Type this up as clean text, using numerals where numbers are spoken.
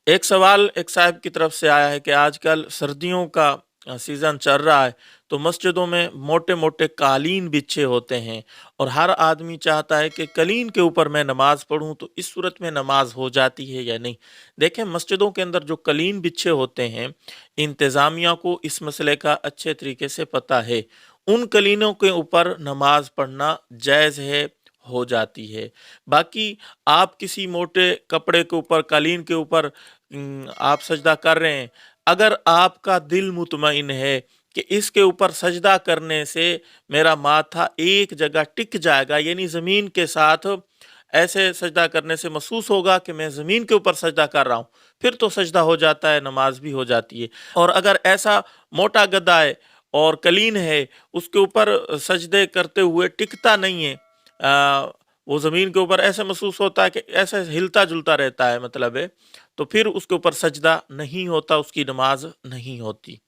एक सवाल एक साहब की तरफ से आया है कि आजकल सर्दियों का सीज़न चल रहा है, तो मस्जिदों में मोटे-मोटे कालीन बिछे होते हैं और हर आदमी चाहता है कि कलीन के ऊपर मैं नमाज़ पढ़ूँ, तो इस सूरत में नमाज़ हो जाती है या नहीं? देखें, मस्जिदों के अंदर जो कलीन बिछे होते हैं, इंतज़ामिया को इस मसले का अच्छे तरीके से पता है। उन कलीनों के ऊपर नमाज़ पढ़ना जायज़ है, हो जाती है। बाकी आप किसी मोटे कपड़े के ऊपर, कालीन के ऊपर आप सजदा कर रहे हैं, अगर आपका दिल मुतमईन है कि इसके ऊपर सजदा करने से मेरा माथा एक जगह टिक जाएगा, यानी ज़मीन के साथ ऐसे सजदा करने से महसूस होगा कि मैं ज़मीन के ऊपर सजदा कर रहा हूँ, फिर तो सजदा हो जाता है, नमाज भी हो जाती है। और अगर ऐसा मोटा गद्दा है और कलीन है, उसके ऊपर सजदे करते हुए टिकता नहीं है, वो ज़मीन के ऊपर ऐसे महसूस होता है कि ऐसे हिलता-जुलता रहता है, मतलब है, तो फिर उसके ऊपर सजदा नहीं होता, उसकी नमाज़ नहीं होती।